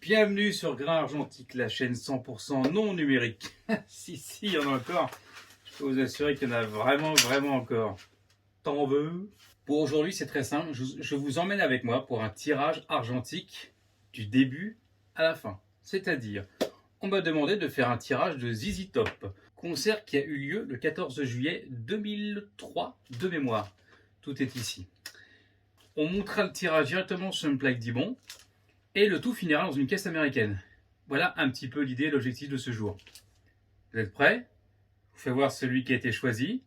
Bienvenue sur Grain Argentique, la chaîne 100% non numérique. Si, il y en a encore. Je peux vous assurer qu'il y en a vraiment encore. T'en veux? Pour aujourd'hui, c'est très simple. Je vous emmène avec moi pour un tirage argentique du début à la fin. C'est-à-dire, on m'a demandé de faire un tirage de ZZ Top. Concert qui a eu lieu le 14 juillet 2003 de mémoire. Tout est ici. On montrera le tirage directement sur une plaque d'Ibon. Et le tout finira dans une caisse américaine. Voilà un petit peu l'idée et l'objectif de ce jour. Vous êtes prêts? Je vous fais voir celui qui a été choisi.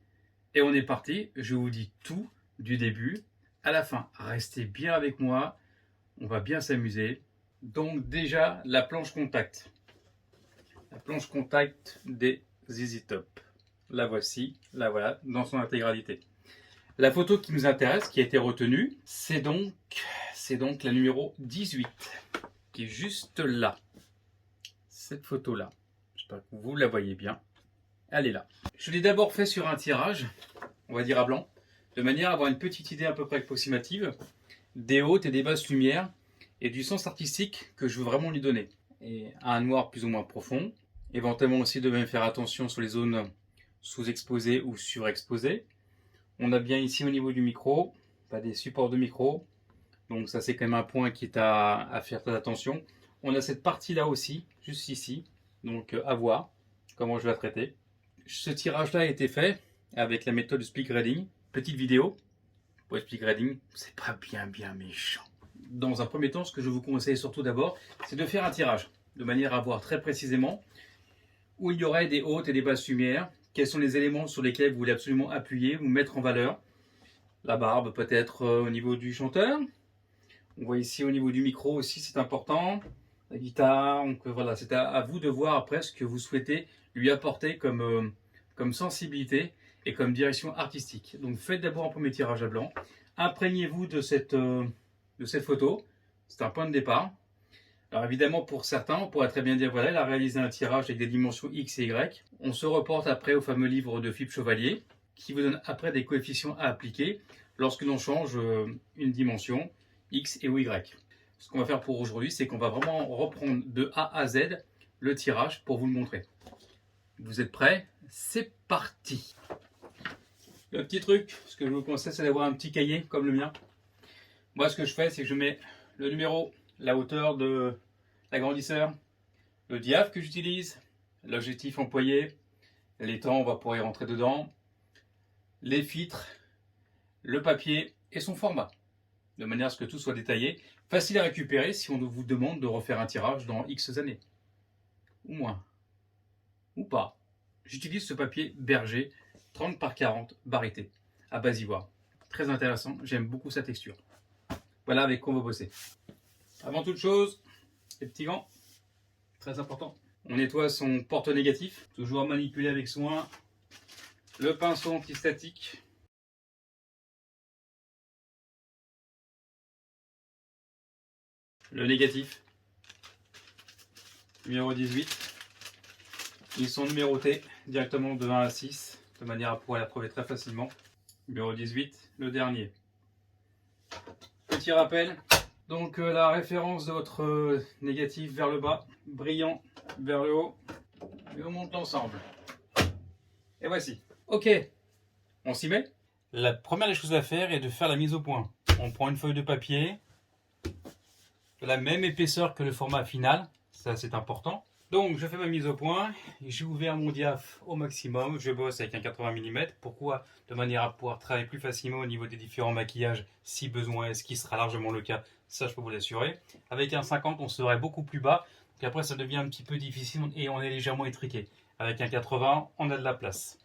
Et on est parti. Je vous dis tout du début à la fin. Restez bien avec moi. On va bien s'amuser. Donc déjà, la planche contact. La planche contact des ZZ Top. La voici. La voilà dans son intégralité. La photo qui nous intéresse, qui a été retenue, c'est donc la numéro 18, qui est juste là. Cette photo-là. J'espère que vous la voyez bien. Elle est là. Je l'ai d'abord fait sur un tirage, on va dire à blanc, de manière à avoir une petite idée à peu près approximative des hautes et des basses lumières et du sens artistique que je veux vraiment lui donner. Et un noir plus ou moins profond. Éventuellement aussi de même faire attention sur les zones sous-exposées ou surexposées. On a bien ici au niveau du micro, pas des supports de micro. Donc ça c'est quand même un point qui est à faire très attention. On a cette partie là aussi, juste ici. Donc à voir comment je vais la traiter. Ce tirage là a été fait avec la méthode Speed Grading. Petite vidéo pour Speed Grading, c'est pas bien méchant. Dans un premier temps, ce que je vous conseille surtout d'abord, c'est de faire un tirage. De manière à voir très précisément où il y aurait des hautes et des basses lumières. Quels sont les éléments sur lesquels vous voulez absolument appuyer ou mettre en valeur. La barbe peut-être au niveau du chanteur. On voit ici au niveau du micro aussi, c'est important. La guitare, donc voilà, c'est à vous de voir après ce que vous souhaitez lui apporter comme sensibilité et comme direction artistique. Donc faites d'abord un premier tirage à blanc. Imprégnez-vous de cette photo. C'est un point de départ. Alors évidemment, pour certains, on pourrait très bien dire, voilà, elle a réalisé un tirage avec des dimensions X et Y. On se reporte après au fameux livre de Philippe Chevalier, qui vous donne après des coefficients à appliquer lorsque l'on change une dimension X et ou Y. Ce qu'on va faire pour aujourd'hui, c'est qu'on va vraiment reprendre de A à Z le tirage pour vous le montrer. Vous êtes prêts? C'est parti! Le petit truc, ce que je vous conseille, c'est d'avoir un petit cahier comme le mien. Moi, ce que je fais, c'est que je mets le numéro, la hauteur de l'agrandisseur, le diaph que j'utilise, l'objectif employé, les temps, on va pouvoir y rentrer dedans, les filtres, le papier et son format, de manière à ce que tout soit détaillé, facile à récupérer si on vous demande de refaire un tirage dans X années, ou moins, ou pas. J'utilise ce papier Berger 30 par 40 barité à base ivoire. Très intéressant, j'aime beaucoup sa texture. Voilà avec quoi on va bosser. Avant toute chose, les petits gants, très important. On nettoie son porte-négatif, toujours à manipuler avec soin. Le pinceau antistatique. Le négatif. Numéro 18. Ils sont numérotés directement de 1 à 6, de manière à pouvoir les retrouver très facilement. Numéro 18, le dernier. Petit rappel. Donc la référence de votre négatif vers le bas, brillant vers le haut, et on monte l'ensemble. Et voici. Ok, on s'y met. La première des choses à faire est de faire la mise au point. On prend une feuille de papier de la même épaisseur que le format final, ça c'est important. Donc je fais ma mise au point, j'ai ouvert mon diaph au maximum, je bosse avec un 80 mm. Pourquoi? De manière à pouvoir travailler plus facilement au niveau des différents maquillages si besoin est, ce qui sera largement le cas, ça je peux vous l'assurer. Avec un 50 on serait beaucoup plus bas, donc après ça devient un petit peu difficile et on est légèrement étriqué. Avec un 80 on a de la place.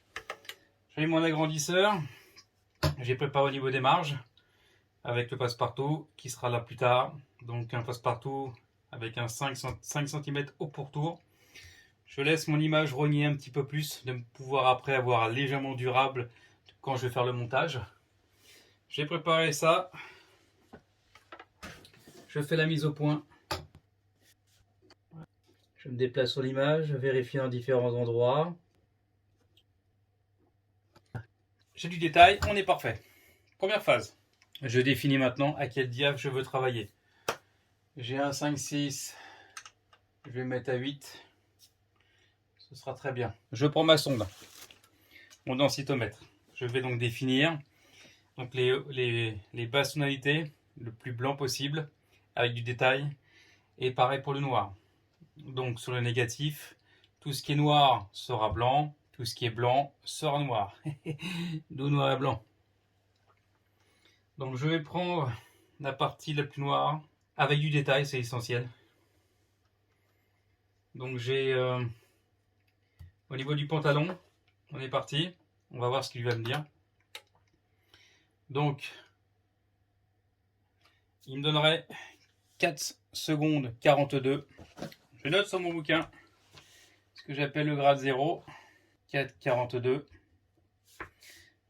J'ai mis mon agrandisseur, j'ai préparé au niveau des marges avec le passe-partout qui sera là plus tard, donc un passe-partout avec un 5 cm au pourtour. Je laisse mon image rogner un petit peu plus, de pouvoir après avoir légèrement durable quand je vais faire le montage. J'ai préparé ça. Je fais la mise au point. Je me déplace sur l'image, vérifie dans différents endroits. J'ai du détail, on est parfait. Première phase. Je définis maintenant à quel diaph je veux travailler. J'ai un 5-6 Je vais mettre à 8. Ce sera très bien. Je prends ma sonde, mon densitomètre. Je vais donc définir donc les basses tonalités, le plus blanc possible, avec du détail. Et pareil pour le noir. Donc sur le négatif, tout ce qui est noir sera blanc, tout ce qui est blanc sera noir. D'où noir et blanc. Donc je vais prendre la partie la plus noire, avec du détail, c'est essentiel. Donc j'ai au niveau du pantalon, on est parti. On va voir ce qu'il va me dire. Donc, il me donnerait 4 secondes 42. Je note sur mon bouquin ce que j'appelle le grade 0. 4,42.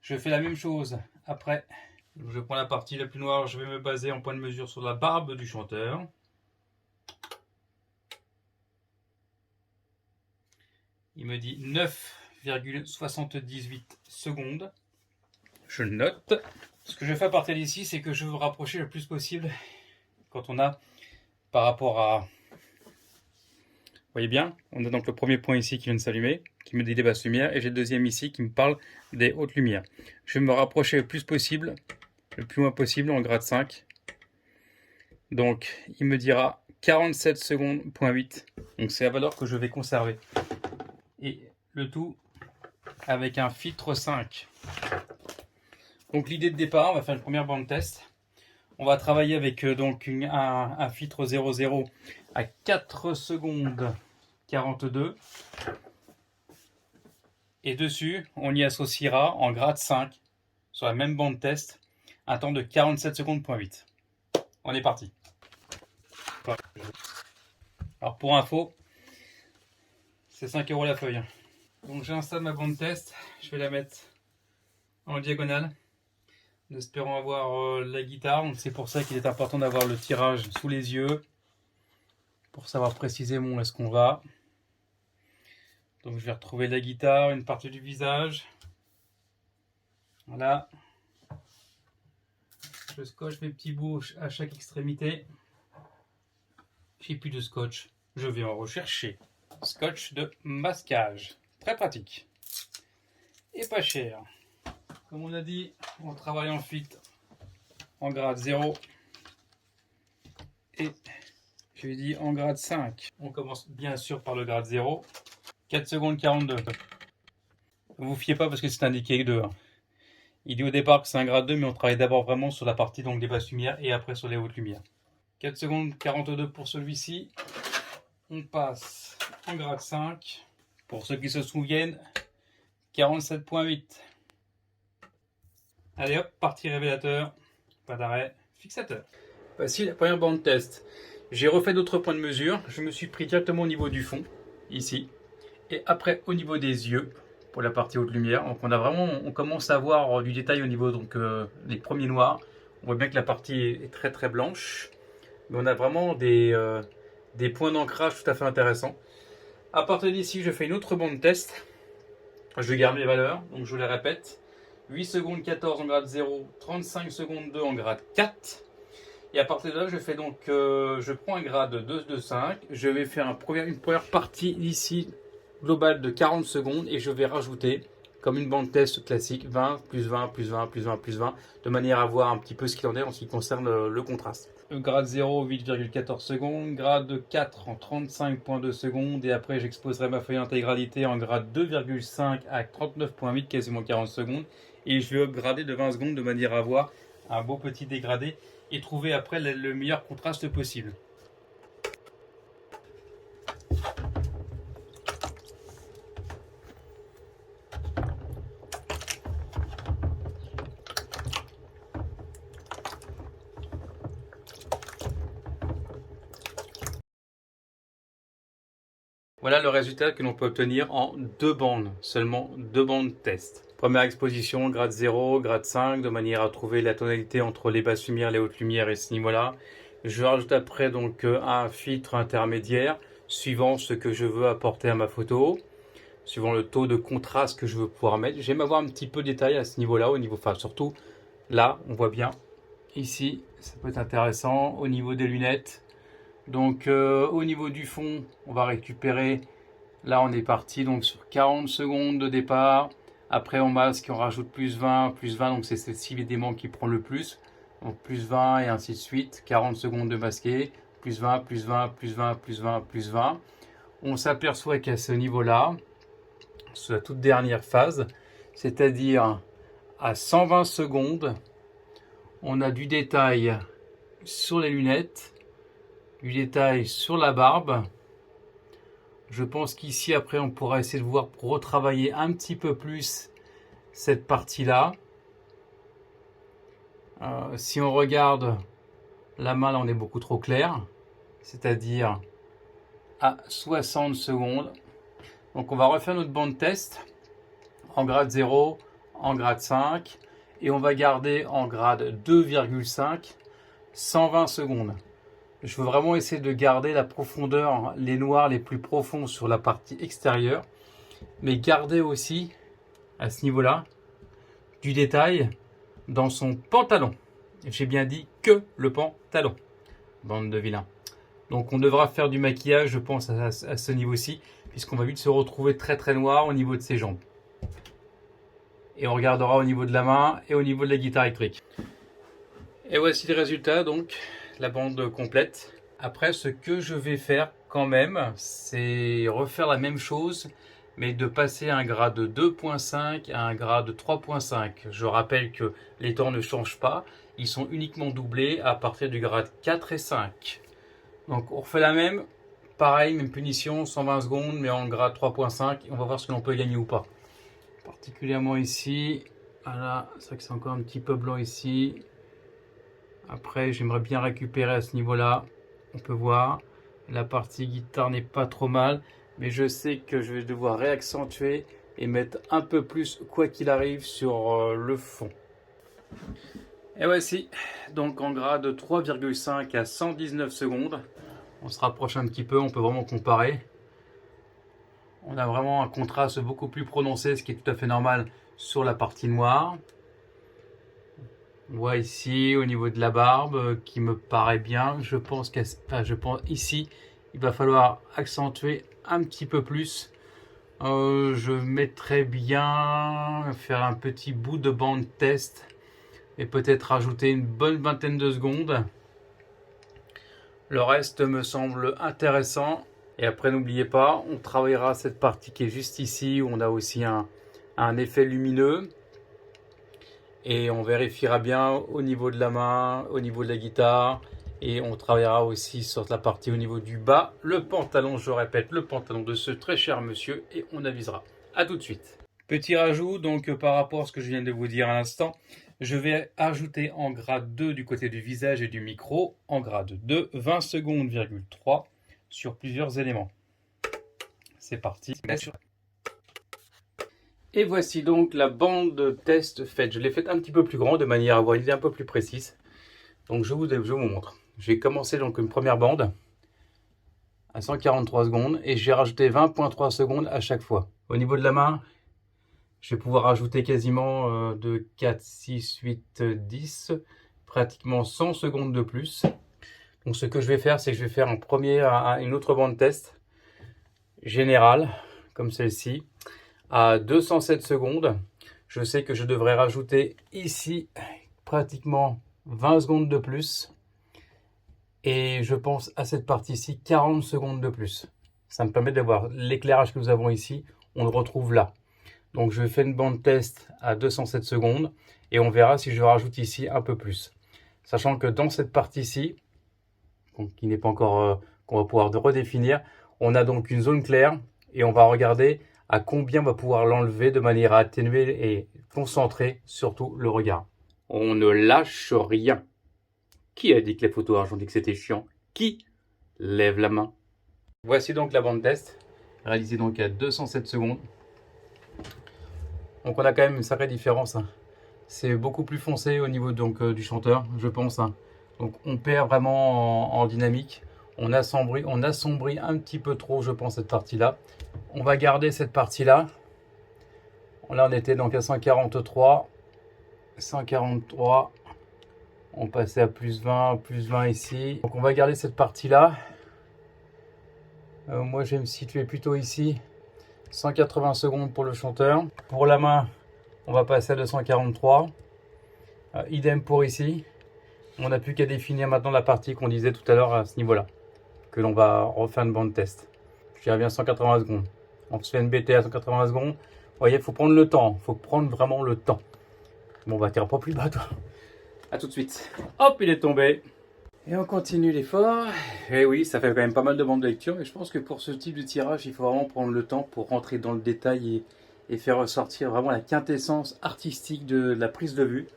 Je fais la même chose après. Je prends la partie la plus noire. Je vais me baser en point de mesure sur la barbe du chanteur. Il me dit 9,78 secondes. Je note. Ce que je fais à partir d'ici, c'est que je veux rapprocher le plus possible quand on a par rapport à... Vous voyez bien, on a donc le premier point ici qui vient de s'allumer, qui me dit des basses lumières, et j'ai le deuxième ici qui me parle des hautes lumières. Je vais me rapprocher le plus possible, le plus loin possible en grade 5. Donc il me dira 47 secondes, point 8. Donc c'est la valeur que je vais conserver. Et le tout avec un filtre 5. Donc l'idée de départ, on va faire une première bande test. On va travailler avec donc un filtre 00 à 4 secondes 42. Et dessus, on y associera en grade 5, sur la même bande test, un temps de 47 secondes, point 8. On est parti. Alors pour info, c'est 5 € la feuille. Donc j'installe ma bande test, je vais la mettre en diagonale, en espérant avoir la guitare. Donc c'est pour ça qu'il est important d'avoir le tirage sous les yeux, pour savoir précisément où est-ce qu'on va. Donc je vais retrouver la guitare, une partie du visage. Voilà. Je scotche mes petits bouts à chaque extrémité. J'ai plus de scotch, je vais en rechercher. Scotch de masquage, très pratique et pas cher. Comme on a dit, on travaille en fit en grade 0 et je lui dis en grade 5. On commence bien sûr par le grade 0. 4 secondes 42. Ne vous fiez pas parce que c'est indiqué 2. Il dit au départ que c'est un grade 2, mais on travaille d'abord vraiment sur la partie donc des basses lumières et après sur les hautes lumières. 4 secondes 42 pour celui-ci. On passe en grade 5. Pour ceux qui se souviennent, 47,8. Allez hop, partie révélateur. Pas d'arrêt, fixateur. Voici la première bande test. J'ai refait d'autres points de mesure. Je me suis pris directement au niveau du fond, ici. Et après au niveau des yeux, pour la partie haute lumière. Donc on commence à avoir du détail au niveau donc, des premiers noirs. On voit bien que la partie est très très blanche. Mais on a vraiment des points d'ancrage tout à fait intéressants. À partir d'ici, je fais une autre bande test. Je garde mes valeurs, donc je les répète. 8 secondes 14 en grade 0, 35 secondes 2 en grade 4. Et à partir de là, je fais donc, je prends un grade 2 de 5. Je vais faire une première partie ici, globale de 40 secondes. Et je vais rajouter, comme une bande test classique, 20, plus 20, plus 20, plus 20, plus 20. De manière à voir un petit peu ce qu'il en est en ce qui concerne le contraste. Grade 0, 8,14 secondes. Grade 4 en 35,2 secondes. Et après, j'exposerai ma feuille intégralité en grade 2,5 à 39,8, quasiment 40 secondes. Et je vais upgrader de 20 secondes de manière à avoir un beau petit dégradé et trouver après le meilleur contraste possible. Voilà le résultat que l'on peut obtenir en 2 bandes, seulement 2 bandes test. Première exposition, grade 0, grade 5, de manière à trouver la tonalité entre les basses lumières, les hautes lumières et ce niveau-là. Je rajoute après donc un filtre intermédiaire, suivant ce que je veux apporter à ma photo, suivant le taux de contraste que je veux pouvoir mettre. J'aime avoir un petit peu de détail à ce niveau-là, enfin surtout là, on voit bien. Ici, ça peut être intéressant au niveau des lunettes. Donc au niveau du fond, on va récupérer, là on est parti donc sur 40 secondes de départ. Après on masque, on rajoute plus 20, donc c'est cette cible éléments qui prend le plus. Donc plus 20 et ainsi de suite, 40 secondes de masqué, plus 20, plus 20, plus 20, plus 20, plus 20. On s'aperçoit qu'à ce niveau-là, sur la toute dernière phase, c'est-à-dire à 120 secondes, on a du détail sur les lunettes, du détail sur la barbe. Je pense qu'ici après on pourra essayer de voir pour retravailler un petit peu plus cette partie-là. Si on regarde la main, là on est beaucoup trop clair, c'est-à-dire à 60 secondes. Donc on va refaire notre bande test en grade 0, en grade 5 et on va garder en grade 2,5 120 secondes. Je veux vraiment essayer de garder la profondeur, les noirs les plus profonds sur la partie extérieure, mais garder aussi à ce niveau-là du détail dans son pantalon. J'ai bien dit que le pantalon, bande de vilains. Donc on devra faire du maquillage, je pense, à ce niveau-ci, puisqu'on va vite se retrouver très très noir au niveau de ses jambes. Et on regardera au niveau de la main et au niveau de la guitare électrique. Et voici le résultat, donc la bande complète. Après, ce que je vais faire quand même, c'est refaire la même chose, mais de passer un grade 2.5 à un grade 3.5. Je rappelle que les temps ne changent pas, ils sont uniquement doublés à partir du grade 4 et 5. Donc on refait la même, pareil, même punition, 120 secondes, mais en grade 3.5, on va voir ce que l'on peut gagner ou pas. Particulièrement ici, voilà, c'est vrai que c'est encore un petit peu blanc ici. Après, j'aimerais bien récupérer à ce niveau-là. On peut voir, la partie guitare n'est pas trop mal, mais je sais que je vais devoir réaccentuer et mettre un peu plus, quoi qu'il arrive, sur le fond. Et voici, donc en grade 3,5 à 119 secondes. On se rapproche un petit peu, on peut vraiment comparer. On a vraiment un contraste beaucoup plus prononcé, ce qui est tout à fait normal sur la partie noire. On voit ici au niveau de la barbe qui me paraît bien. Je pense ici, il va falloir accentuer un petit peu plus. Je mettrais bien faire un petit bout de bande test et peut-être rajouter une bonne vingtaine de secondes. Le reste me semble intéressant. Et après, n'oubliez pas, on travaillera cette partie qui est juste ici où on a aussi un effet lumineux. Et on vérifiera bien au niveau de la main, au niveau de la guitare. Et on travaillera aussi sur la partie au niveau du bas. Le pantalon, je répète, le pantalon de ce très cher monsieur. Et on avisera. A tout de suite. Petit rajout, donc par rapport à ce que je viens de vous dire à l'instant. Je vais ajouter en grade 2 du côté du visage et du micro. En grade 2, 20 secondes,3 sur plusieurs éléments. C'est parti. Et voici donc la bande test faite. Je l'ai faite un petit peu plus grande de manière à avoir une idée un peu plus précise. Donc je vous montre. J'ai commencé donc une première bande à 143 secondes et j'ai rajouté 20,3 secondes à chaque fois. Au niveau de la main, je vais pouvoir rajouter quasiment de 4, 6, 8, 10, pratiquement 100 secondes de plus. Donc ce que je vais faire, c'est que je vais faire une autre bande test générale, comme celle-ci, à 207 secondes. Je sais que je devrais rajouter ici pratiquement 20 secondes de plus. Et je pense à cette partie-ci 40 secondes de plus. Ça me permet d'avoir l'éclairage que nous avons ici, on le retrouve là. Donc je vais faire une bande test à 207 secondes et on verra si je rajoute ici un peu plus. Sachant que dans cette partie-ci, qui n'est pas encore, qu'on va pouvoir redéfinir, on a donc une zone claire et on va regarder à combien on va pouvoir l'enlever de manière à atténuer et concentrer surtout le regard. On ne lâche rien. Qui a dit que les photos argentiques c'était chiant? Qui lève la main? Voici donc la bande test, réalisée donc à 207 secondes. Donc on a quand même une sacrée différence. C'est beaucoup plus foncé au niveau donc, du chanteur, je pense. Donc on perd vraiment en dynamique. On assombrit un petit peu trop, je pense, cette partie-là. On va garder cette partie-là. Là, on était donc à 143. 143. On passait à plus 20 ici. Donc on va garder cette partie-là. Moi, je vais me situer plutôt ici. 180 secondes pour le chanteur. Pour la main, on va passer à 243. Idem pour ici. On n'a plus qu'à définir maintenant la partie qu'on disait tout à l'heure à ce niveau-là, que l'on va refaire une bande test. Je reviens 180 secondes. On se fait une BT à 180 secondes. Vous voyez, il faut prendre le temps. Il faut prendre vraiment le temps. Bon, bah, tire pas plus bas, toi. A tout de suite. Hop, il est tombé. Et on continue l'effort. Et oui, ça fait quand même pas mal de bandes de lecture, mais je pense que pour ce type de tirage, il faut vraiment prendre le temps pour rentrer dans le détail et faire ressortir vraiment la quintessence artistique de la prise de vue,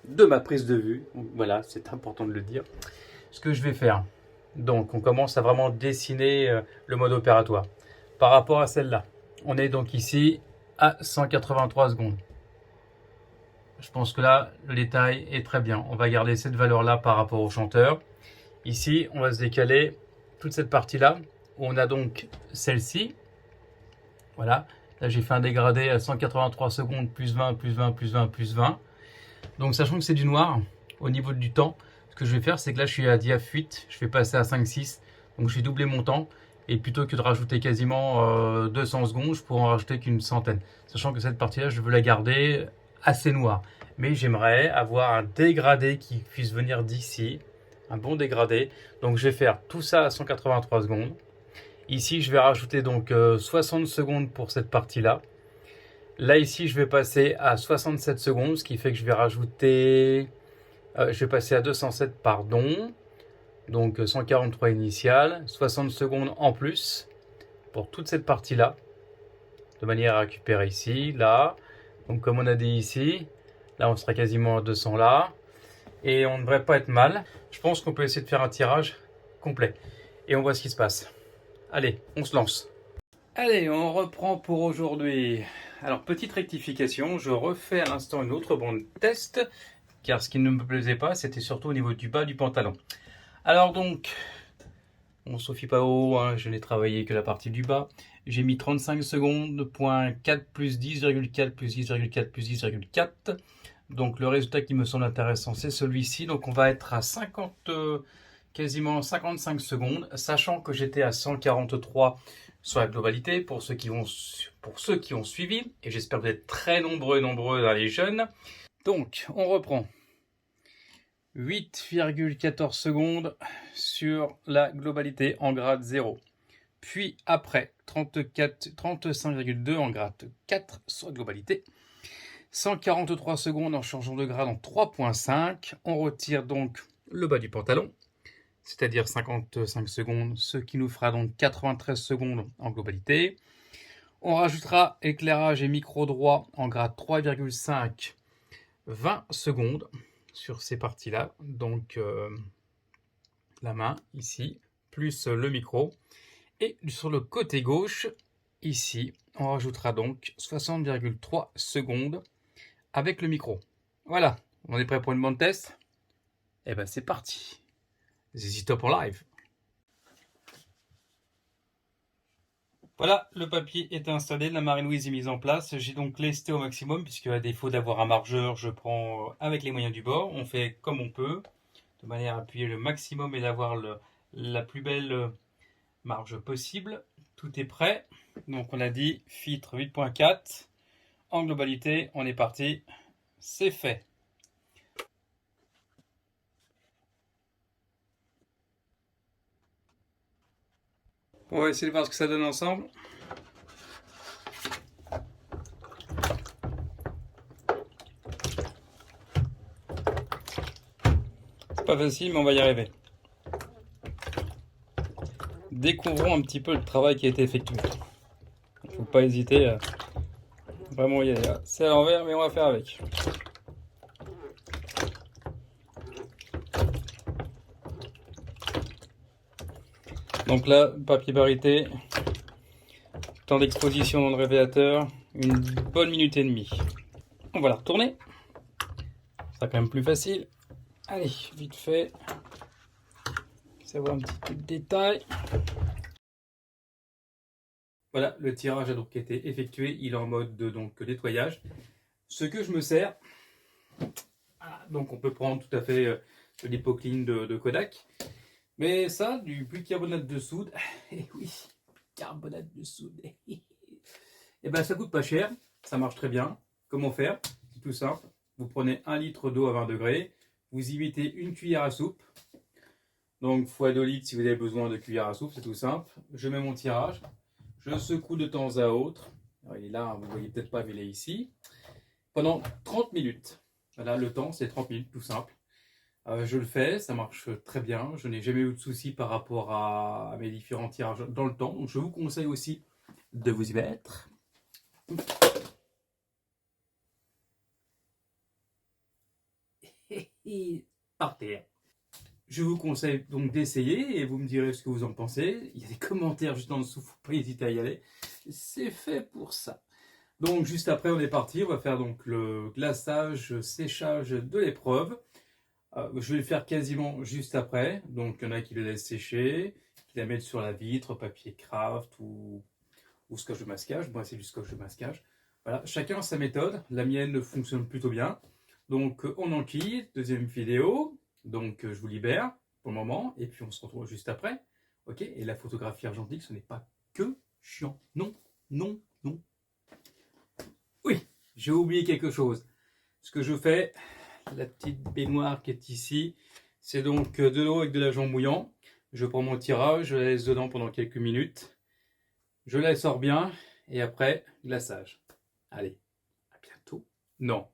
de ma prise de vue. Donc, voilà, c'est important de le dire. Ce que je vais faire. Donc, on commence à vraiment dessiner le mode opératoire. Par rapport à celle-là, on est donc ici à 183 secondes. Je pense que là, le détail est très bien. On va garder cette valeur-là par rapport au chanteur. Ici, on va se décaler toute cette partie-là, où on a donc celle-ci. Voilà, là j'ai fait un dégradé à 183 secondes, plus 20, plus 20, plus 20, plus 20. Donc sachant que c'est du noir, au niveau du temps, ce que je vais faire, c'est que là je suis à diaph 8, je vais passer à 5-6, donc je vais doubler mon temps. Et plutôt que de rajouter quasiment 200 secondes, je pourrais en rajouter qu'une centaine. Sachant que cette partie-là, je veux la garder assez noire. Mais j'aimerais avoir un dégradé qui puisse venir d'ici, un bon dégradé. Donc je vais faire tout ça à 183 secondes. Ici, je vais rajouter donc 60 secondes pour cette partie-là. Là, ici, je vais passer à 67 secondes, ce qui fait que je vais rajouter... je vais passer à 207, pardon. Donc 143 initial, 60 secondes en plus pour toute cette partie-là, de manière à récupérer ici, là. Donc comme on a dit ici, là on sera quasiment à 200 là. Et on ne devrait pas être mal. Je pense qu'on peut essayer de faire un tirage complet. Et on voit ce qui se passe. Allez, on se lance. Allez, on reprend pour aujourd'hui. Alors, petite rectification, je refais à l'instant une autre bande test, car ce qui ne me plaisait pas, c'était surtout au niveau du bas du pantalon. Alors donc, on se fie pas haut, hein, je n'ai travaillé que la partie du bas. J'ai mis 35 secondes, point 4 plus 10,4 plus 10,4 plus 10,4. Donc le résultat qui me semble intéressant, c'est celui-ci. Donc on va être à 50, quasiment 55 secondes, sachant que j'étais à 143 sur la globalité pour ceux qui ont suivi. Et j'espère que vous êtes très nombreux dans les jeunes. Donc on reprend. 8,14 secondes sur la globalité en grade 0. Puis après, 35,2 en grade 4 sur la globalité. 143 secondes en changeant de grade en 3.5. On retire donc le bas du pantalon, c'est-à-dire 55 secondes, ce qui nous fera donc 93 secondes en globalité. On rajoutera éclairage et micro droit en grade 3,5, 20 secondes sur ces parties-là. Donc la main ici, plus le micro. Et sur le côté gauche, ici, on rajoutera donc 60,3 secondes avec le micro. Voilà, on est prêt pour une bande test? Eh ben c'est parti. ZZ Top en live. Voilà, le papier est installé, la Marie-Louise est mise en place. J'ai donc lesté au maximum, puisque à défaut d'avoir un margeur, je prends avec les moyens du bord. On fait comme on peut, de manière à appuyer le maximum et d'avoir la plus belle marge possible. Tout est prêt. Donc on a dit filtre 8.4. En globalité, on est parti. C'est fait. On va essayer de voir ce que ça donne ensemble. C'est pas facile, mais on va y arriver. Découvrons un petit peu le travail qui a été effectué. Il ne faut pas hésiter à vraiment y aller. C'est à l'envers, mais on va faire avec. Donc là, papier parité, temps d'exposition dans le révélateur, une bonne minute et demie. On va la retourner. Ça sera quand même plus facile. Allez, vite fait. Savoir un petit peu de détail. Voilà, le tirage a donc été effectué. Il est en mode de nettoyage. Ce que je me sers, donc on peut prendre tout à fait de l'hypocline de Kodak. Mais ça, du bicarbonate de soude, et oui, carbonate de soude. Et ben ça coûte pas cher, ça marche très bien. Comment faire? C'est tout simple. Vous prenez 1 litre d'eau à 20 degrés, vous y mettez une cuillère à soupe. Donc x 2 litres si vous avez besoin de cuillère à soupe, c'est tout simple. Je mets mon tirage, je secoue de temps à autre. Alors, il est là, vous ne voyez peut-être pas, mais il est ici. Pendant 30 minutes. Voilà, le temps c'est 30 minutes, tout simple. Je le fais, ça marche très bien. Je n'ai jamais eu de soucis par rapport à mes différents tirages dans le temps. Donc je vous conseille aussi de vous y mettre. Et par terre. Je vous conseille donc d'essayer et vous me direz ce que vous en pensez. Il y a des commentaires juste en dessous, faut pas hésiter à y aller. C'est fait pour ça. Donc juste après on est parti, on va faire donc le glaçage, séchage de l'épreuve. Je vais le faire quasiment juste après. Donc il y en a qui le laissent sécher, qui la mettent sur la vitre, papier craft ou scotch de masquage. Moi c'est du scotch de masquage. Voilà, chacun sa méthode. La mienne fonctionne plutôt bien. Donc on enquille, deuxième vidéo. Donc je vous libère pour le moment et puis on se retrouve juste après. Ok. Et la photographie argentique, ce n'est pas que chiant. Non, non, non. Oui, j'ai oublié quelque chose. Ce que je fais, la petite baignoire qui est ici, c'est donc de l'eau avec de l'agent mouillant. Je prends mon tirage, je la laisse dedans pendant quelques minutes. Je la sors bien et après, glaçage. Allez, à bientôt. Non.